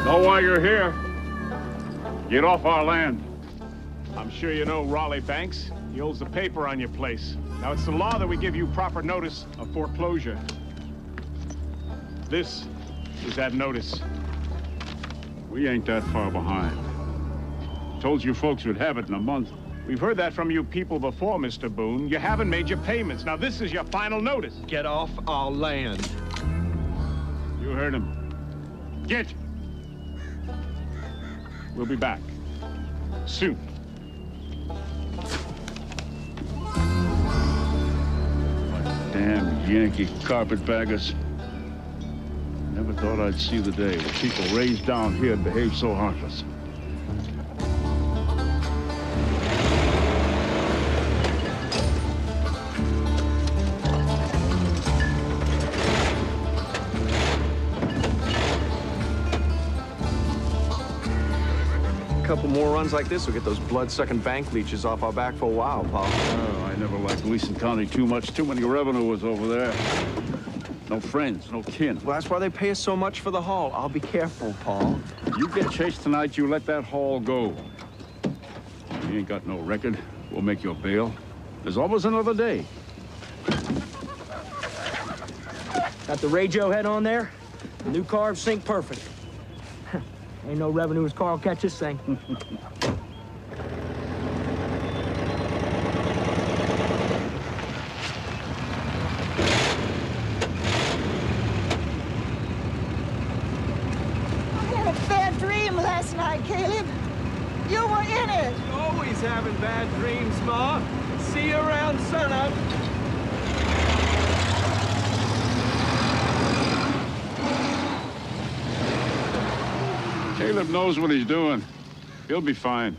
Know why you're here. Get off our land. I'm sure you know Raleigh Banks. He holds the paper on your place. Now, it's the law that we give you proper notice of foreclosure. This is that notice. We ain't that far behind. Told you folks would have it in a month. We've heard that from you people before, Mr. Boone. You haven't made your payments. Now, this is your final notice. Get off our land. You heard him. Get! We'll be back. Soon. Damn Yankee carpetbaggers. Never thought I'd see the day where people raised down here behave so heartless. Couple more runs like this will get those blood-sucking bank leeches off our back for a while, Paul. Oh, I never liked Gleason County too much. Too many revenuers over there. No friends, no kin. Well, that's why they pay us so much for the haul. I'll be careful, Paul. You get chased tonight, you let that haul go. You ain't got no record. We'll make your bail. There's always another day. Got the radio head on there? The new carbs sync perfect. Ain't no revenue's car will catch this thing. Last night, Caleb. You were in it. You're always having bad dreams, Ma. See you around sunup. Caleb knows what he's doing. He'll be fine.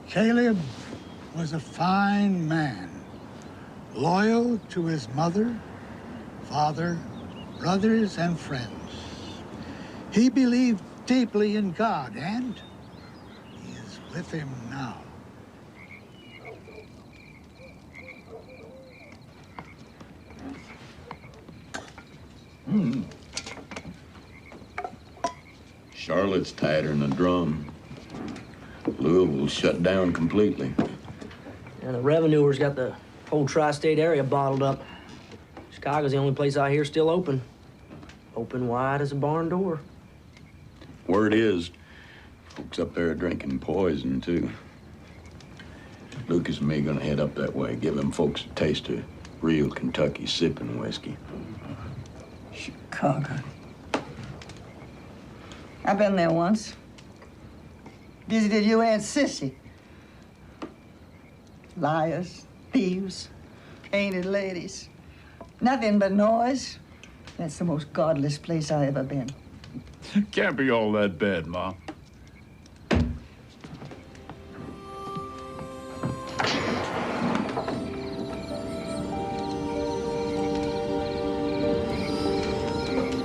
Caleb was a fine man, loyal to his mother, father, brothers, and friends. He believed deeply in God, and he is with him now. Charlotte's tighter than a drum. Louisville's shut down completely. And the revenuers got the whole tri-state area bottled up. Chicago's the only place out here still open. Open wide as a barn door. Word is, folks up there are drinking poison, too. Lucas and me gonna head up that way, give them folks a taste of real Kentucky sipping whiskey. Chicago. I've been there once. Visited your Aunt Sissy. Liars, thieves, painted ladies. Nothing but noise. That's the most godless place I ever been. Can't be all that bad, Ma.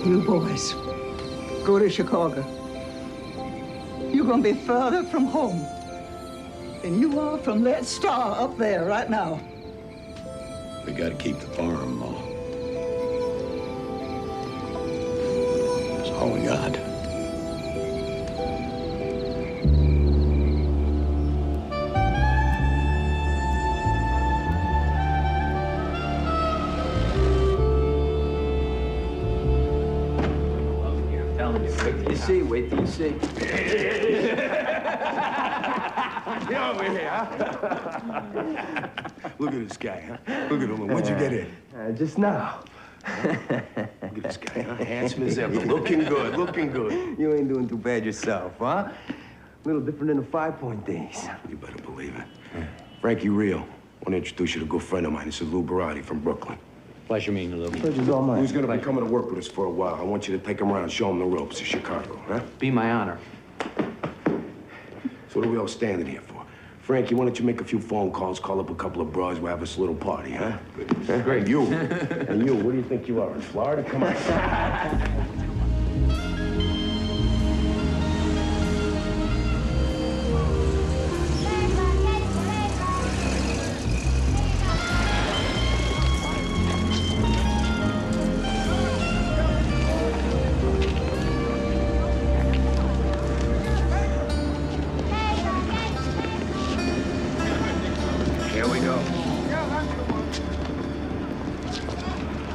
You boys, go to Chicago. You're gonna be further from home than you are from that star up there right now. We gotta keep the farm, Ma. That's all we got. see, wait till you see. Get over here, huh? Look at this guy, huh? Look at him. When'd you get in? Just now. Look at this guy, huh? Handsome as ever. Looking good, looking good. You ain't doing too bad yourself, huh? A little different than the 5 Point days. You better believe it. Frankie Rio. I want to introduce you to a good friend of mine. This is Lou Barati from Brooklyn. Pleasure meeting you, Lou. Pleasure's all mine. Who's going to be coming to work with us for a while? I want you to take him around and show him the ropes of Chicago, huh? Be my honor. So what are we all standing here for? Frankie, why don't you make a few phone calls, call up a couple of bras, we'll have us a little party, huh? Great. You. And you, what do you think you are, in Florida? Come on.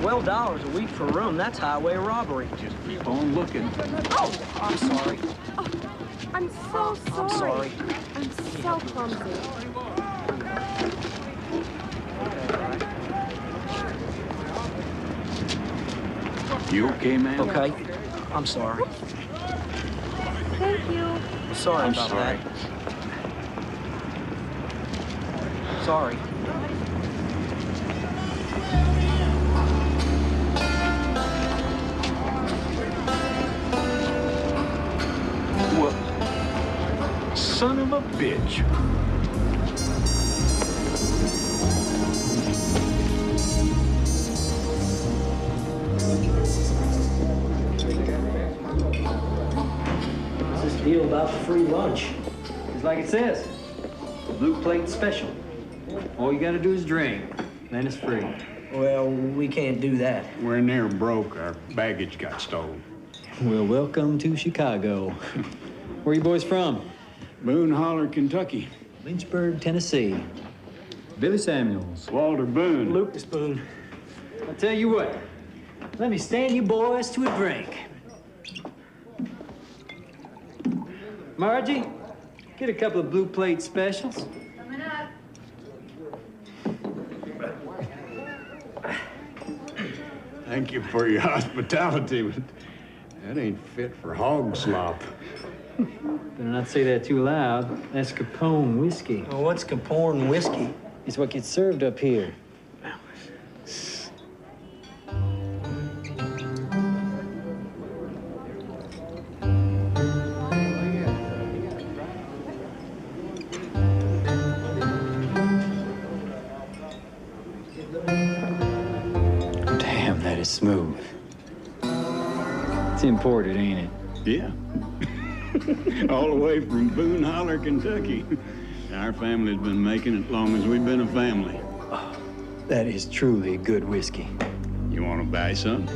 $12 a week for a room, that's highway robbery. Just keep on looking. Oh, I'm sorry. Oh, I'm so sorry. I'm sorry. I'm so clumsy. You okay, man? Okay, I'm sorry. Thank you. Sorry I'm about sorry. that. Sorry. Well, son of a bitch. What's this deal about the free lunch? It's like it says, blue plate special. All you gotta do is drink, then it's free. Well, we can't do that. We're near broke. Our baggage got stolen. Well, welcome to Chicago. Where you boys from? Boone Holler, Kentucky. Lynchburg, Tennessee. Billy Samuels. Walter Boone. Lucas Boone. I'll tell you what, let me stand you boys to a drink. Margie, get a couple of blue plate specials. Coming up. Thank you for your hospitality, but that ain't fit for hog slop. Better not say that too loud. That's Capone whiskey. Well, what's Capone whiskey? It's what gets served up here. Damn, that is smooth. It's imported, ain't it? Yeah. All the way from Boone Holler, Kentucky. Our family's been making it long as we've been a family. Oh, that is truly good whiskey. You want to buy some?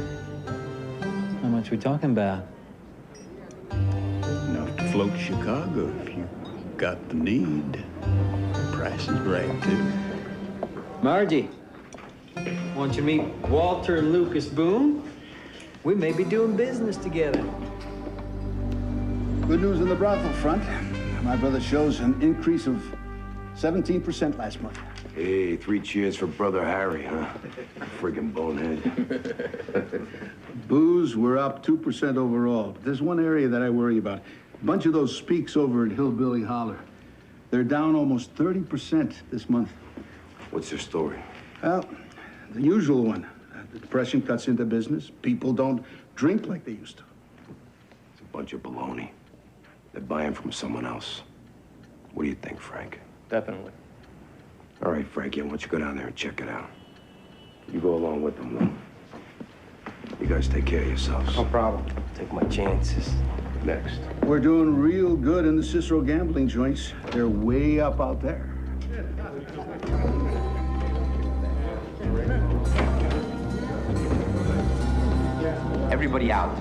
How much we talking about? Enough to float Chicago if you got the need. Price is right, too. Margie, want you to meet Walter and Lucas Boone? We may be doing business together. Good news on the brothel front. My brother shows an increase of 17% last month. Hey, 3 cheers for Brother Harry, huh? Friggin' bonehead. Booze, we're up 2% overall. But there's one area that I worry about. A bunch of those speaks over at Hillbilly Holler. They're down almost 30% this month. What's their story? Well, the usual one. The depression cuts into business. People don't drink like they used to. It's a bunch of baloney. They're buying from someone else. What do you think, Frank? Definitely. All right, Frankie, I want you to go down there and check it out. You go along with them, Lou. You guys take care of yourselves. No problem. Take my chances. Next. We're doing real good in the Cicero gambling joints. They're way up out there. Everybody out.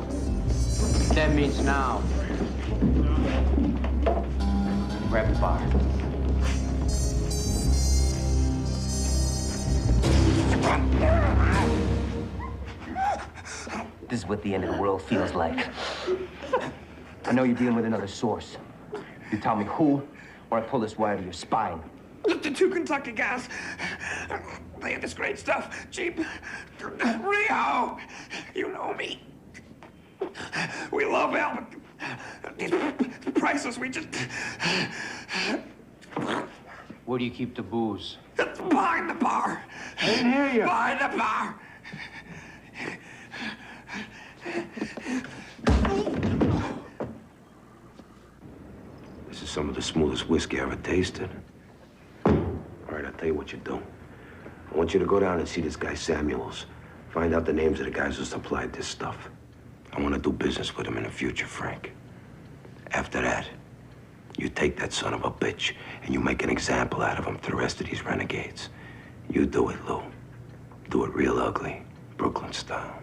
10 means now. Grab the bar. This is what the end of the world feels like. I know you're dealing with another source. You tell me who, or I pull this wire to your spine. The two Kentucky guys. They have this great stuff. Cheap. Rio! You know me. We love Al, but these prices, we just... Where do you keep the booze? Behind the bar. I didn't hear you. Behind the bar. This is some of the smoothest whiskey I ever tasted. All right, I'll tell you what you do. I want you to go down and see this guy Samuels. Find out the names of the guys who supplied this stuff. I want to do business with him in the future, Frank. After that, you take that son of a bitch and you make an example out of him to the rest of these renegades. You do it, Lou. Do it real ugly, Brooklyn style.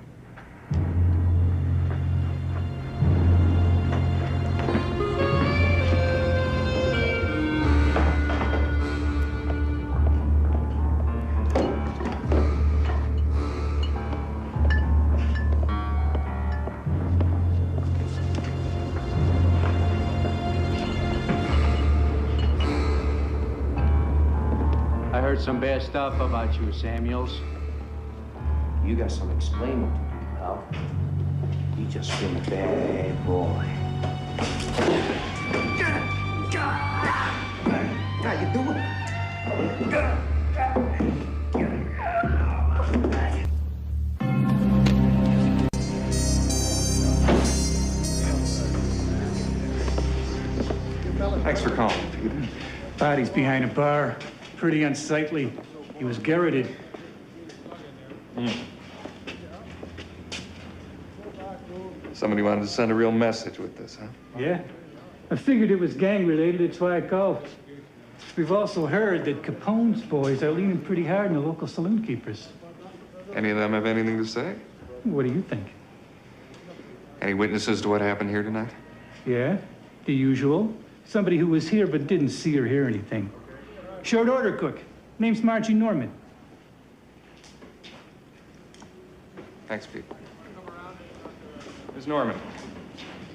I heard some bad stuff about you, Samuels. You got some explaining to do, pal. You just been a bad boy. How you doing? Thanks for calling. Body's behind a bar. Pretty unsightly. He was garroted. Somebody wanted to send a real message with this, huh? Yeah. I figured it was gang-related. That's why I called. We've also heard that Capone's boys are leaning pretty hard on the local saloon keepers. Any of them have anything to say? What do you think? Any witnesses to what happened here tonight? Yeah, the usual. Somebody who was here but didn't see or hear anything. Short order cook. Name's Margie Norman. Thanks, Pete. Ms. Norman,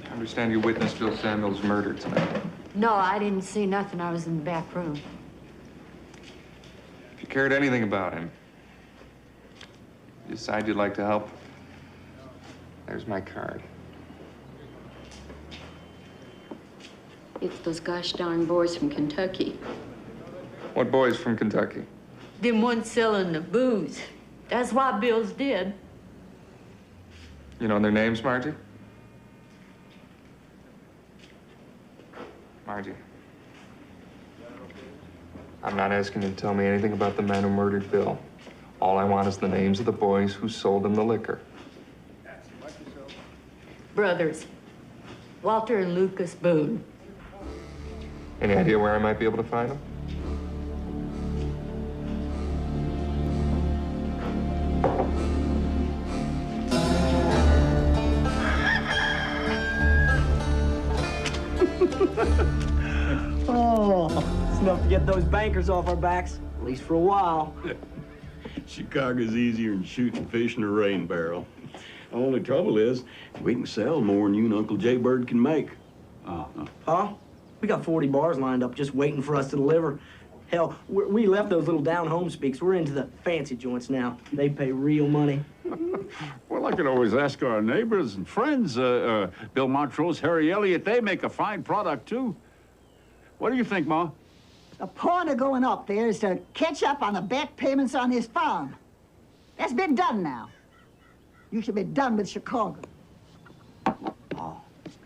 I understand you witnessed Bill Samuels' murder tonight. No, I didn't see nothing. I was in the back room. If you cared anything about him, you decide you'd like to help, there's my card. It's those gosh darn boys from Kentucky. What boys from Kentucky? Them ones selling the booze. That's why Bill's dead. You know their names, Margie? Margie. I'm not asking you to tell me anything about the men who murdered Bill. All I want is the names of the boys who sold him the liquor. Brothers. Walter and Lucas Boone. Any idea where I might be able to find them? Oh, it's enough to get those bankers off our backs, at least for a while. Chicago's easier than shooting fish in a rain barrel. The only trouble is, we can sell more than you and Uncle J. Bird can make. Huh? We got 40 bars lined up just waiting for us to deliver. Hell, we left those little down-home speaks. We're into the fancy joints now. They pay real money. Well, I could always ask our neighbors and friends. Bill Montrose, Harry Elliott, they make a fine product, too. What do you think, Ma? The point of going up there is to catch up on the back payments on his farm. That's been done now. You should be done with Chicago. Oh,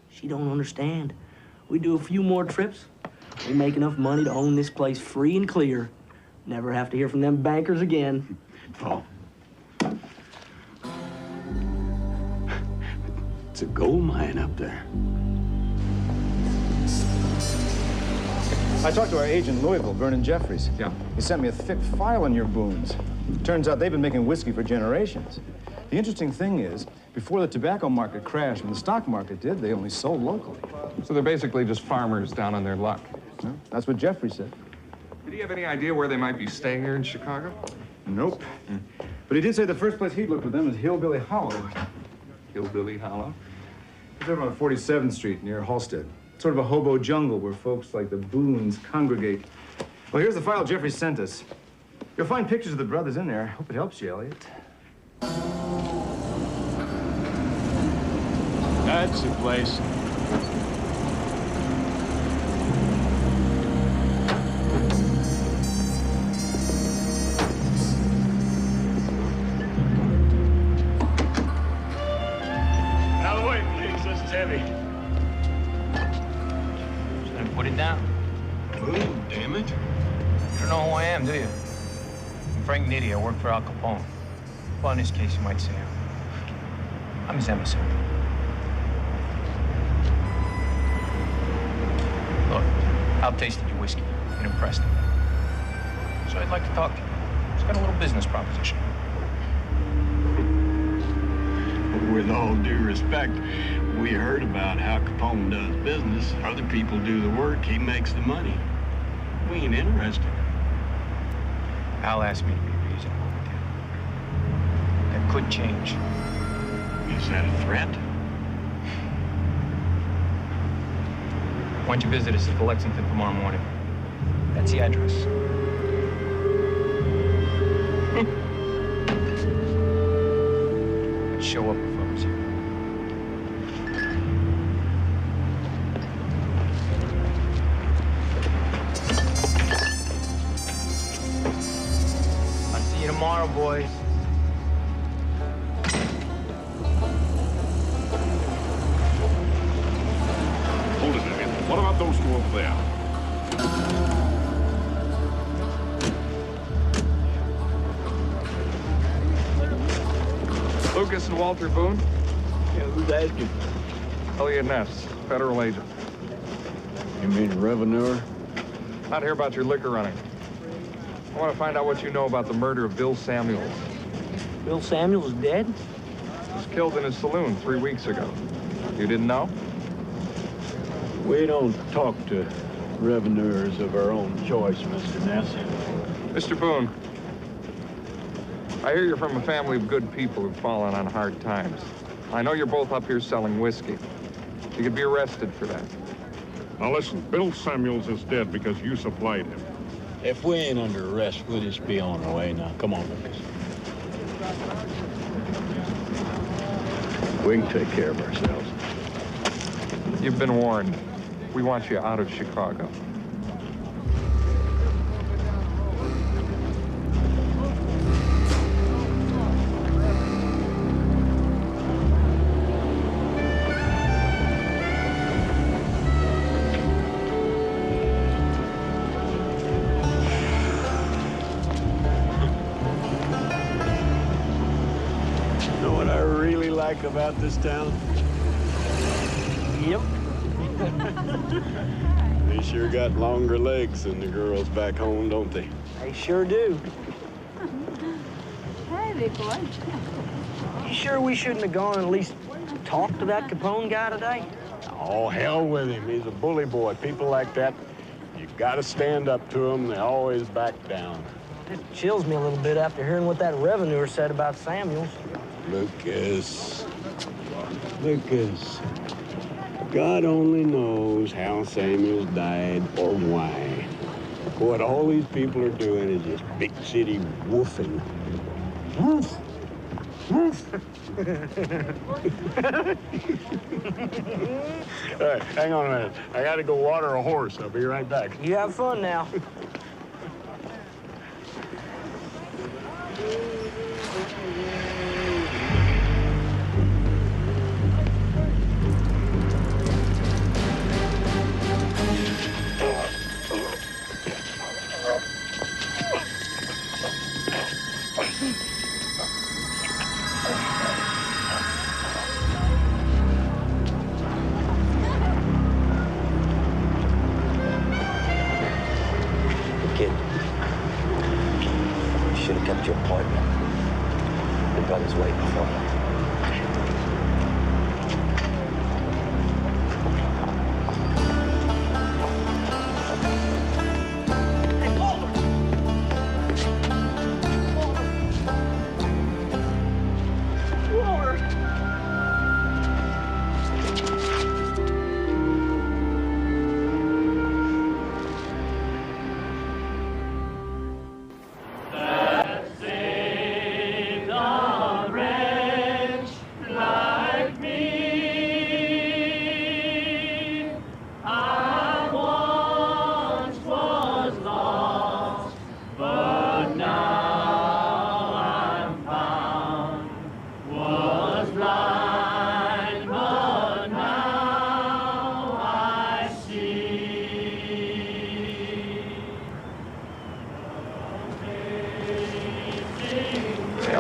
she don't understand. We do a few more trips, we make enough money to own this place free and clear. Never have to hear from them bankers again. Oh. It's a gold mine up there. I talked to our agent in Louisville, Vernon Jeffries. Yeah. He sent me a thick file on your booms. Turns out they've been making whiskey for generations. The interesting thing is, before the tobacco market crashed, when the stock market did, they only sold locally. So they're basically just farmers down on their luck. No, that's what Jeffries said. Did he have any idea where they might be staying here in Chicago? Nope. But he did say the first place he'd look with them is Hillbilly Hollow. Hillbilly Hollow? It's over on 47th Street near Halstead. Sort of a hobo jungle where folks like the Boones congregate. Well, here's the file Jeffrey sent us. You'll find pictures of the brothers in there. Hope it helps you, Elliot. That's the place. Out of the way, please. This is heavy. Just gonna put it down. Move, damn it. You don't know who I am, do you? I'm Frank Nitti. I work for Al Capone. Well, in this case, you might say I'm his emissary. Look, Al tasted your whiskey. It impressed him. So I'd like to talk to you. He's got a little business proposition. With all due respect, we heard about how Capone does business. Other people do the work, he makes the money. We ain't interested. Al asked me to be reasonable with you. That could change. Is that a threat? Why don't you visit us at the Lexington tomorrow morning? That's the address. Show up if I was you. I'll see you tomorrow, boys. Hold it a minute. What about those two over there? Lucas and Walter Boone? Yeah, who's asking? Elliot Ness, federal agent. You mean revenue? Not here about your liquor running. I want to find out what you know about the murder of Bill Samuels. Bill Samuels dead? He was killed in his saloon 3 weeks ago. You didn't know? We don't talk to revenuers of our own choice, Mr. Ness. Mr. Boone, I hear you're from a family of good people who've fallen on hard times. I know you're both up here selling whiskey. You could be arrested for that. Now listen, Bill Samuels is dead because you supplied him. If we ain't under arrest, we'll just be on our way now. Come on, Lucas. We can take care of ourselves. You've been warned. We want you out of Chicago. You know what I really like about this town? Yep. They sure got longer legs than the girls back home, don't they? They sure do. Hey, big boy. You sure we shouldn't have gone and at least talked to that Capone guy today? Oh, hell with him. He's a bully boy. People like that, you gotta stand up to them. They always back down. It chills me a little bit after hearing what that revenuer said about Samuels. Lucas. God only knows how Samuels died or why. What all these people are doing is just big city woofing. Woof! Woof! All right, hang on a minute. I gotta go water a horse. I'll be right back. You have fun now. Kid, you should have kept your appointment. The brother's waiting for you.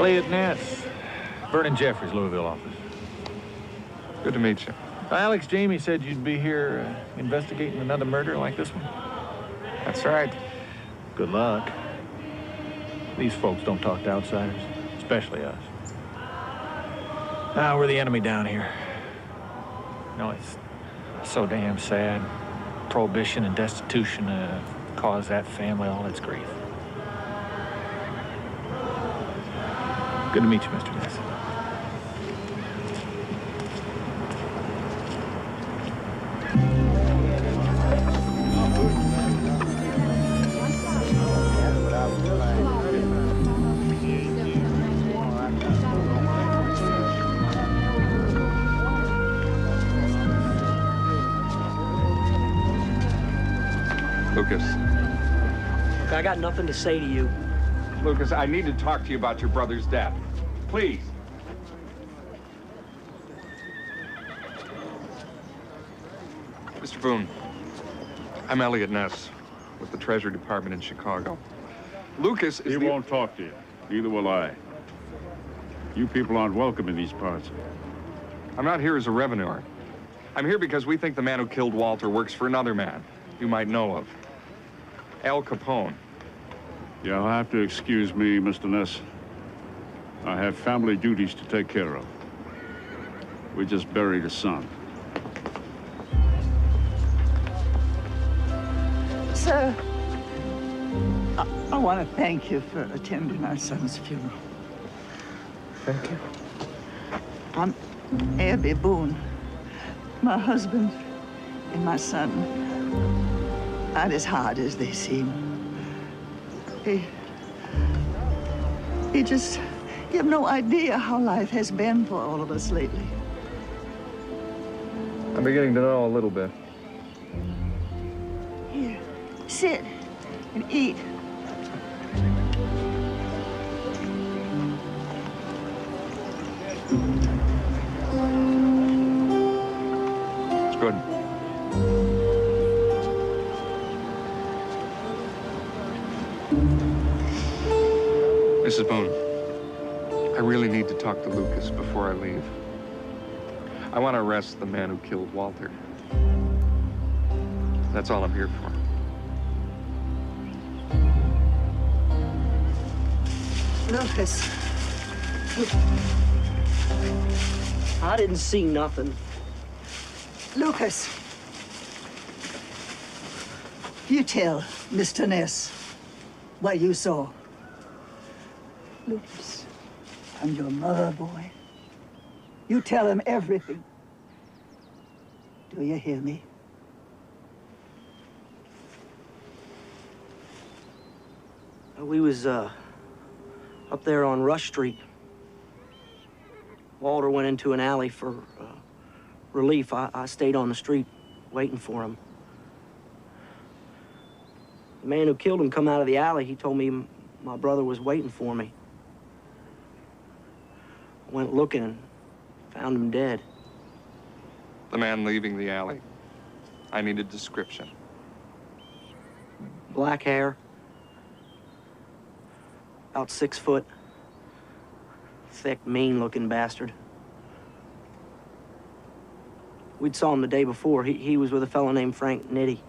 Elliot Ness, Vernon Jeffries, Louisville office. Good to meet you. Alex Jamie said you'd be here investigating another murder like this one. That's right. Good luck. These folks don't talk to outsiders, especially us. Now we're the enemy down here. No, it's so damn sad. Prohibition and destitution caused that family all its grief. Good to meet you, Mr. Ness. Lucas. Look, I got nothing to say to you. Lucas, I need to talk to you about your brother's death. Please. Mr. Boone, I'm Elliot Ness with the Treasury Department in Chicago. Lucas is He won't talk to you. Neither will I. You people aren't welcome in these parts. I'm not here as a revenuer. I'm here because we think the man who killed Walter works for another man you might know of. Al Capone. You'll have to excuse me, Mr. Ness. I have family duties to take care of. We just buried a son. Sir, I want to thank you for attending our son's funeral. Thank you. I'm Abby Boone. My husband and my son aren't as hard as they seem. He just, you have no idea how life has been for all of us lately. I'm beginning to know a little bit. Here, sit and eat. It's good. Mrs. Boone, I really need to talk to Lucas before I leave. I want to arrest the man who killed Walter. That's all I'm here for. Lucas. I didn't see nothing. Lucas. You tell Mr. Ness what you saw. Lucas, I'm your mother, boy. You tell him everything. Do you hear me? We was, up there on Rush Street. Walter went into an alley for relief. I stayed on the street waiting for him. The man who killed him come out of the alley. He told me my brother was waiting for me. I went looking and found him dead. The man leaving the alley. I need a description. Black hair. About 6 foot. Thick, mean-looking bastard. We'd saw him the day before. He was with a fellow named Frank Nitti.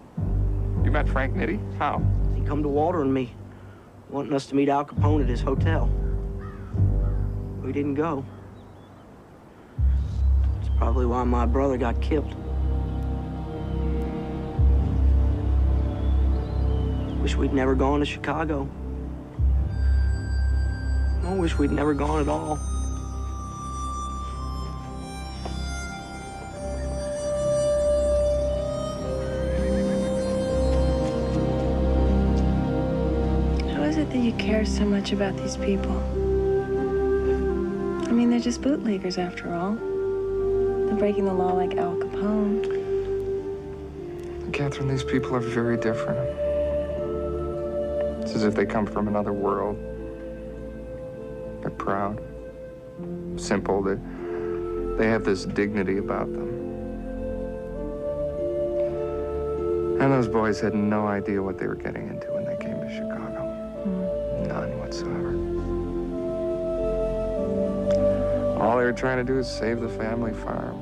You met Frank Nitti? How? He come to Walter and me, wanting us to meet Al Capone at his hotel. We didn't go. It's probably why my brother got killed. Wish we'd never gone to Chicago. I wish we'd never gone at all. How is it that you care so much about these people? I mean, they're just bootleggers after all. They're breaking the law like Al Capone. Catherine, these people are very different. It's as if they come from another world. They're proud, simple. They have this dignity about them. And those boys had no idea what they were getting into when they came to Chicago. None whatsoever. All they were trying to do is save the family farm.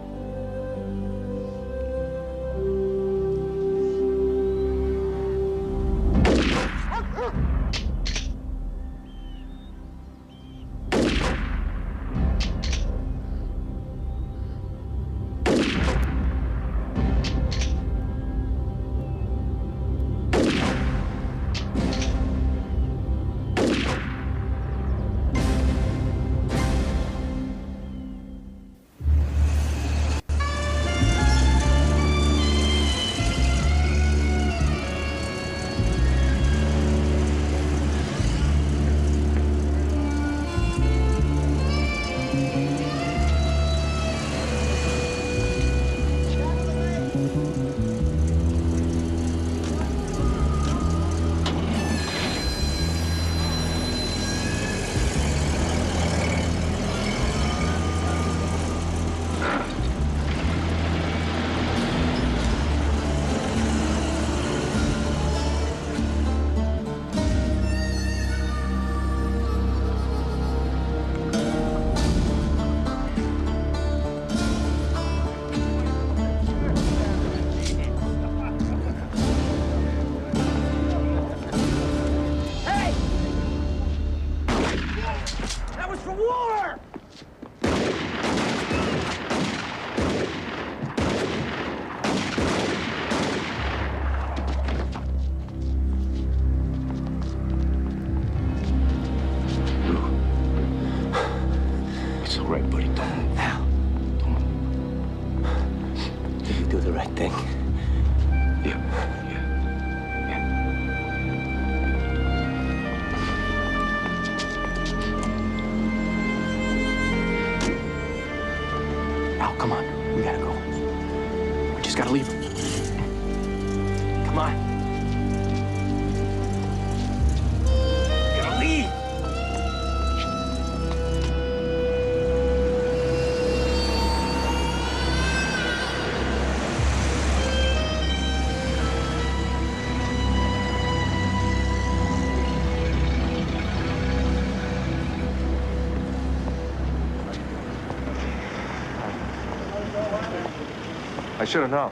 I should have known.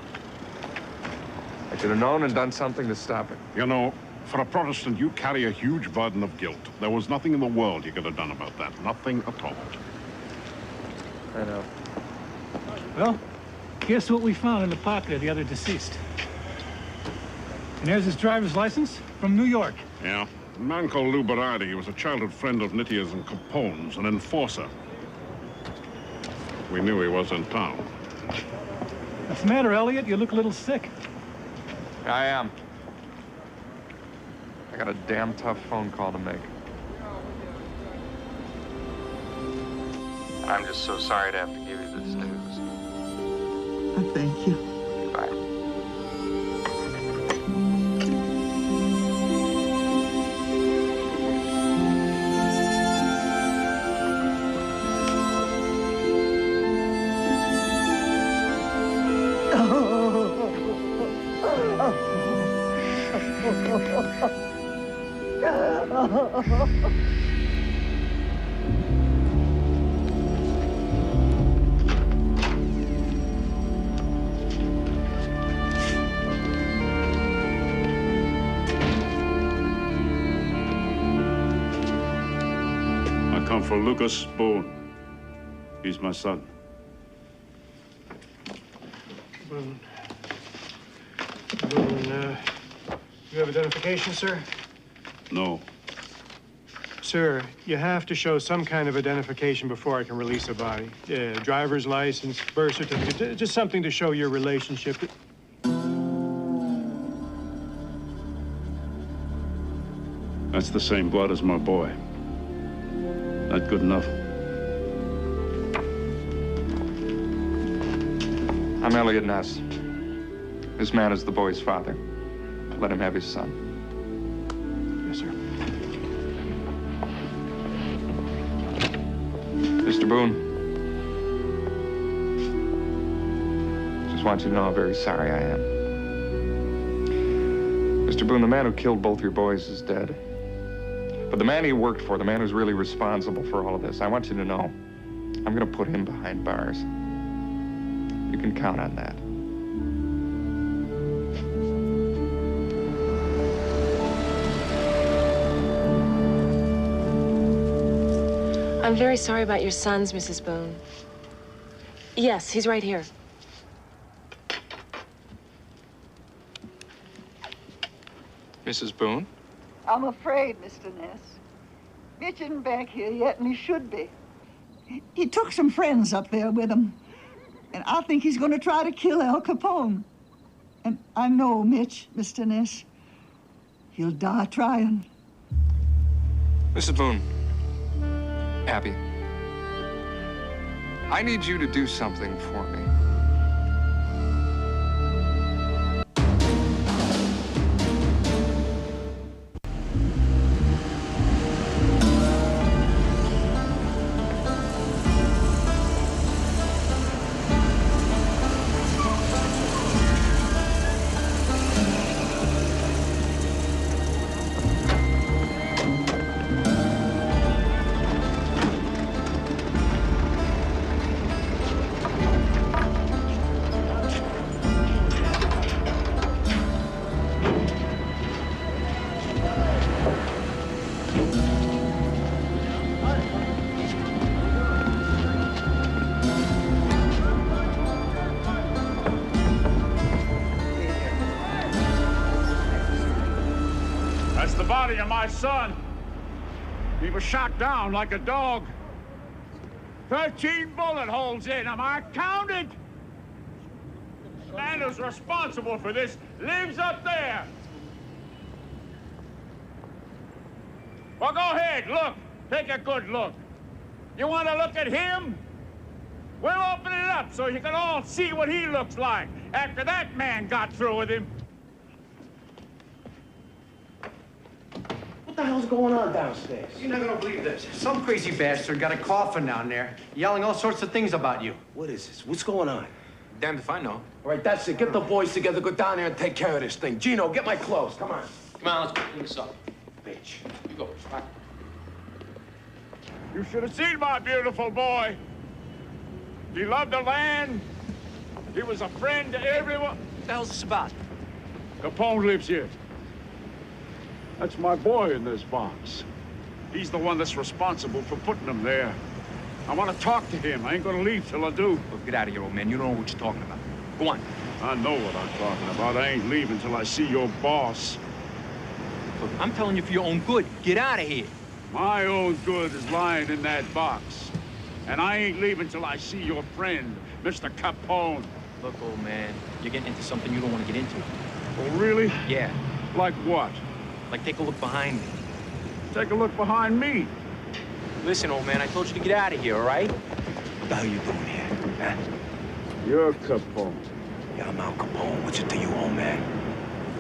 I should have known and done something to stop it. You know, for a Protestant, you carry a huge burden of guilt. There was nothing in the world you could have done about that. Nothing at all. I know. Well, guess what we found in the pocket of the other deceased? And there's his driver's license from New York. Yeah. A man called Lou Berardi. He was a childhood friend of Nittia's and Capone's, an enforcer. We knew he was in town. What's the matter, Elliot? You look a little sick. I am. I got a damn tough phone call to make. I'm just so sorry to have to give you this news. Thank you. Bye. I come for Lucas Boone. He's my son. Boone. Boone, you have identification, sir? No. Sir, you have to show some kind of identification before I can release a body. Driver's license, birth certificate, just something to show your relationship. That's the same blood as my boy. Not good enough. I'm Elliot Ness. This man is the boy's father. Let him have his son. Yes, sir. Mr. Boone. Just want you to know how very sorry I am. Mr. Boone, the man who killed both your boys is dead. But the man he worked for, the man who's really responsible for all of this, I want you to know I'm gonna put him behind bars. You can count on that. I'm very sorry about your sons, Mrs. Boone. Yes, he's right here. Mrs. Boone? I'm afraid, Mr. Ness. Mitch isn't back here yet, and he should be. He took some friends up there with him, and I think he's going to try to kill Al Capone. And I know Mitch, Mr. Ness. He'll die trying. Mrs. Boone. Abby. I need you to do something for me. That's the body of my son. He was shot down like a dog. 13 bullet holes in him. I counted. The man who's responsible for this lives up there. Well, go ahead, look. Take a good look. You want to look at him? We'll open it up so you can all see what he looks like after that man got through with him. What the hell's going on downstairs? You're not gonna believe this. Some crazy bastard got a coffin down there, yelling all sorts of things about you. What is this? What's going on? Damned if I know. All right, that's it. Get the boys together, go down there and take care of this thing. Gino, get my clothes. Come on. Come on, let's clean this up. Bitch. You go. Right. You should have seen my beautiful boy. He loved the land. He was a friend to everyone. What the hell's this about? Capone lives here. That's my boy in this box. He's the one that's responsible for putting him there. I want to talk to him. I ain't gonna leave till I do. Look, get out of here, old man. You don't know what you're talking about. Go on. I know what I'm talking about. I ain't leaving till I see your boss. Look, I'm telling you for your own good. Get out of here. My own good is lying in that box. And I ain't leaving till I see your friend, Mr. Capone. Look, old man, you're getting into something you don't want to get into. Oh, really? Yeah. Like what? Like, take a look behind me. Take a look behind me. Listen, old man, I told you to get out of here, all right? What the hell you doing here, huh? You're Capone. Yeah, I'm Al Capone. What's it to you, old man?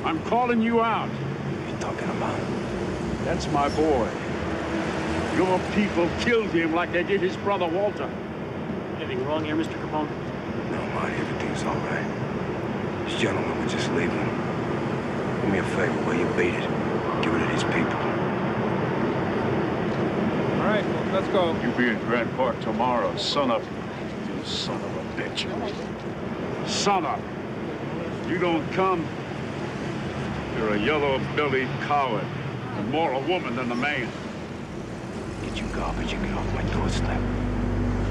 I'm calling you out. What are you talking about? That's my boy. Your people killed him like they did his brother Walter. Anything wrong here, Mr. Capone? No, Marty, everything's all right. These gentlemen were just leaving. Do me a favor, will you beat it? Get rid of these people. All right, let's go. You be in Grant Park tomorrow, son of... You son of a bitch. Son of... You don't come, you're a yellow-bellied coward. And more a woman than a man. Get you garbage and get off my doorstep.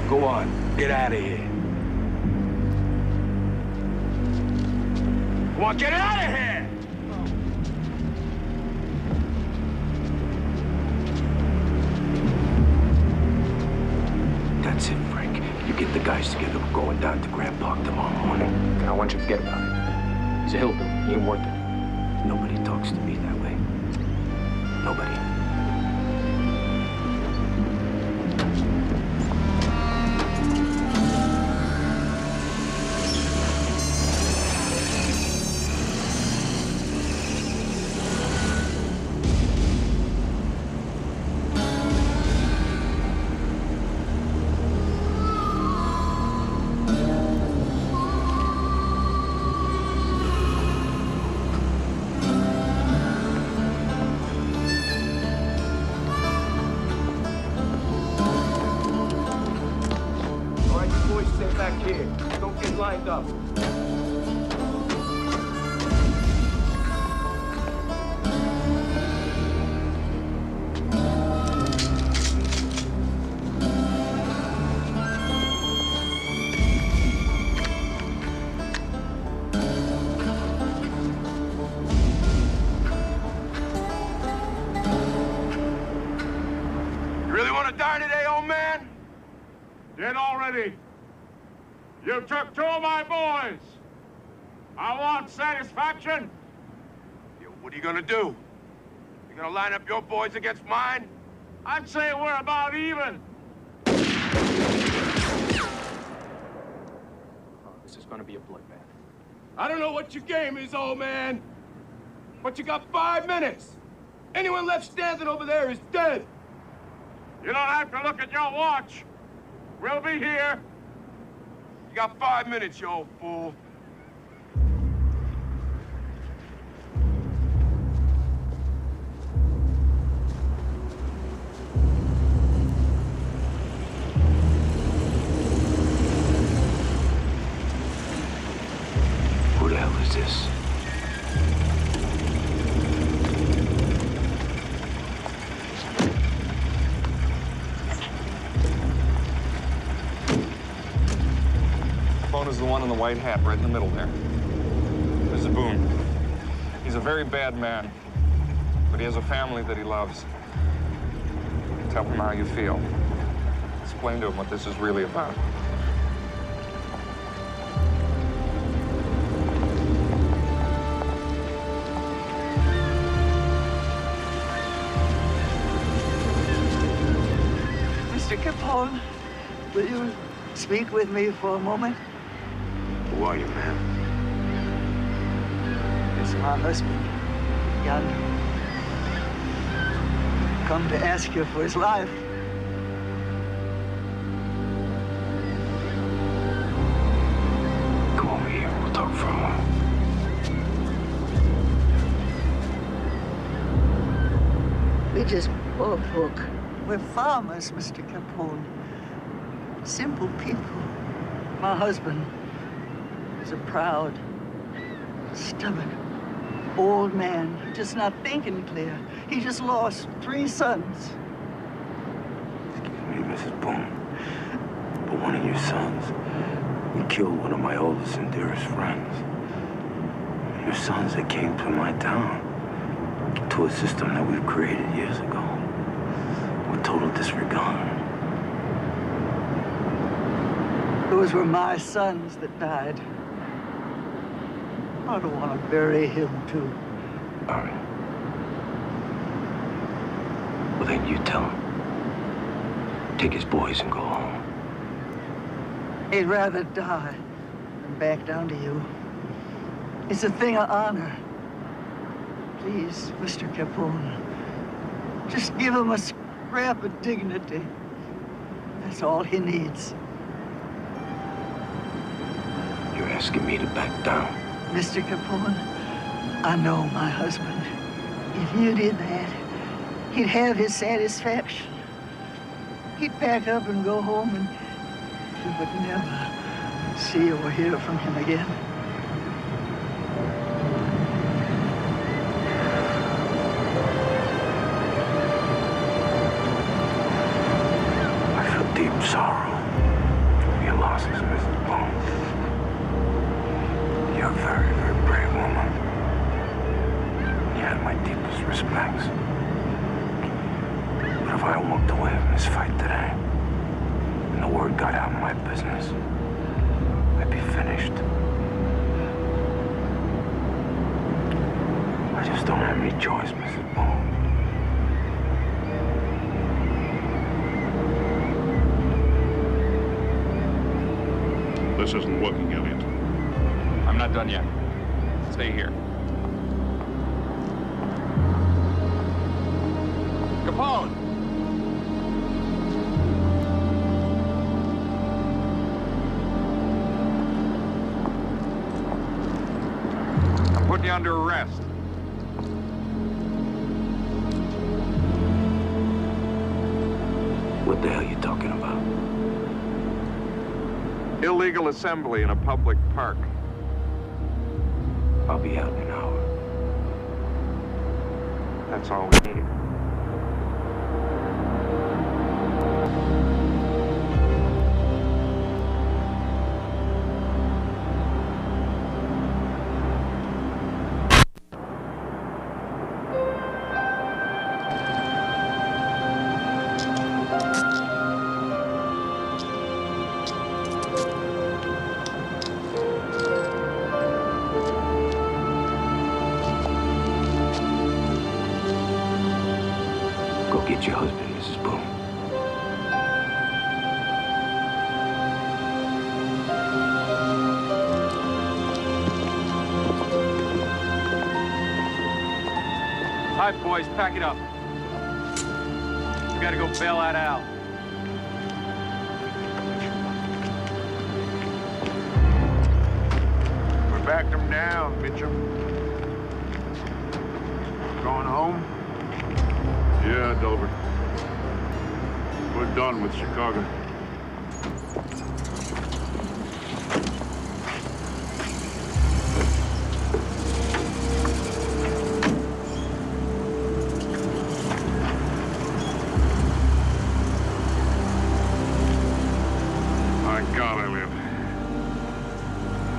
Go on, get out of here. Come on, get out of here! That's it, Frank. You get the guys together. We're going down to Grand Park tomorrow morning. And I want you to forget about it. He's a hillbilly. He ain't worth it. Nobody talks to me that way. Nobody. lined up. You really want to die today, old man? Dead already. You took 2 of my boys. I want satisfaction. What are you gonna do? You gonna line up your boys against mine? I'd say we're about even. This is gonna be a bloodbath. I don't know what your game is, old man, but you got 5 minutes. Anyone left standing over there is dead. You don't have to look at your watch. We'll be here. You got 5 minutes, you old fool. Who the hell is this? Capone is the one in the white hat, right in the middle there. Mrs. Boone. He's a very bad man, but he has a family that he loves. Tell him how you feel. Explain to him what this is really about. Mr. Capone, will you speak with me for a moment? Who are you, ma'am? It's my husband, yonder. Come to ask you for his life. Come over here. We'll talk for a while. We just poor folk. We're farmers, Mr. Capone. Simple people. My husband is a proud, stubborn, old man, just not thinking clear. He just lost 3 sons. Excuse me, Mrs. Boone, but one of your sons, you killed one of my oldest and dearest friends. Your sons that came to my town, to a system that we've created years ago, with total disregard. Those were my sons that died. I don't want to bury him, too. All right. Well, then you tell him. Take his boys and go home. He'd rather die than back down to you. It's a thing of honor. Please, Mr. Capone, just give him a scrap of dignity. That's all he needs. You're asking me to back down? Mr. Capone, I know my husband. If you did that, he'd have his satisfaction. He'd pack up and go home, and you would never see or hear from him again. I feel deep sorrow for your losses, Mrs. Boone. You're a very, very brave woman. You had my deepest respects. But if I walked away from this fight today, and the word got out in my business, I'd be finished. I just don't have any choice, Mrs. Boone. This isn't working, Elliot. I'm not done yet. Stay here. Capone! I'm putting you under arrest. What the hell are you talking about? Illegal assembly in a public park. I'll be out in an hour. That's all we need. Go get your husband, Mrs. Boone. All right, boys, pack it up. We gotta go bail that out. We backed them down, Mitchum. Going home? Yeah, Delbert. We're done with Chicago. My God, I live.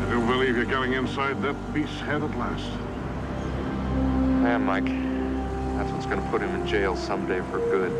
I do believe you're getting inside that beast's head at last. Yeah, Mike. That's what's gonna put him in jail someday for good.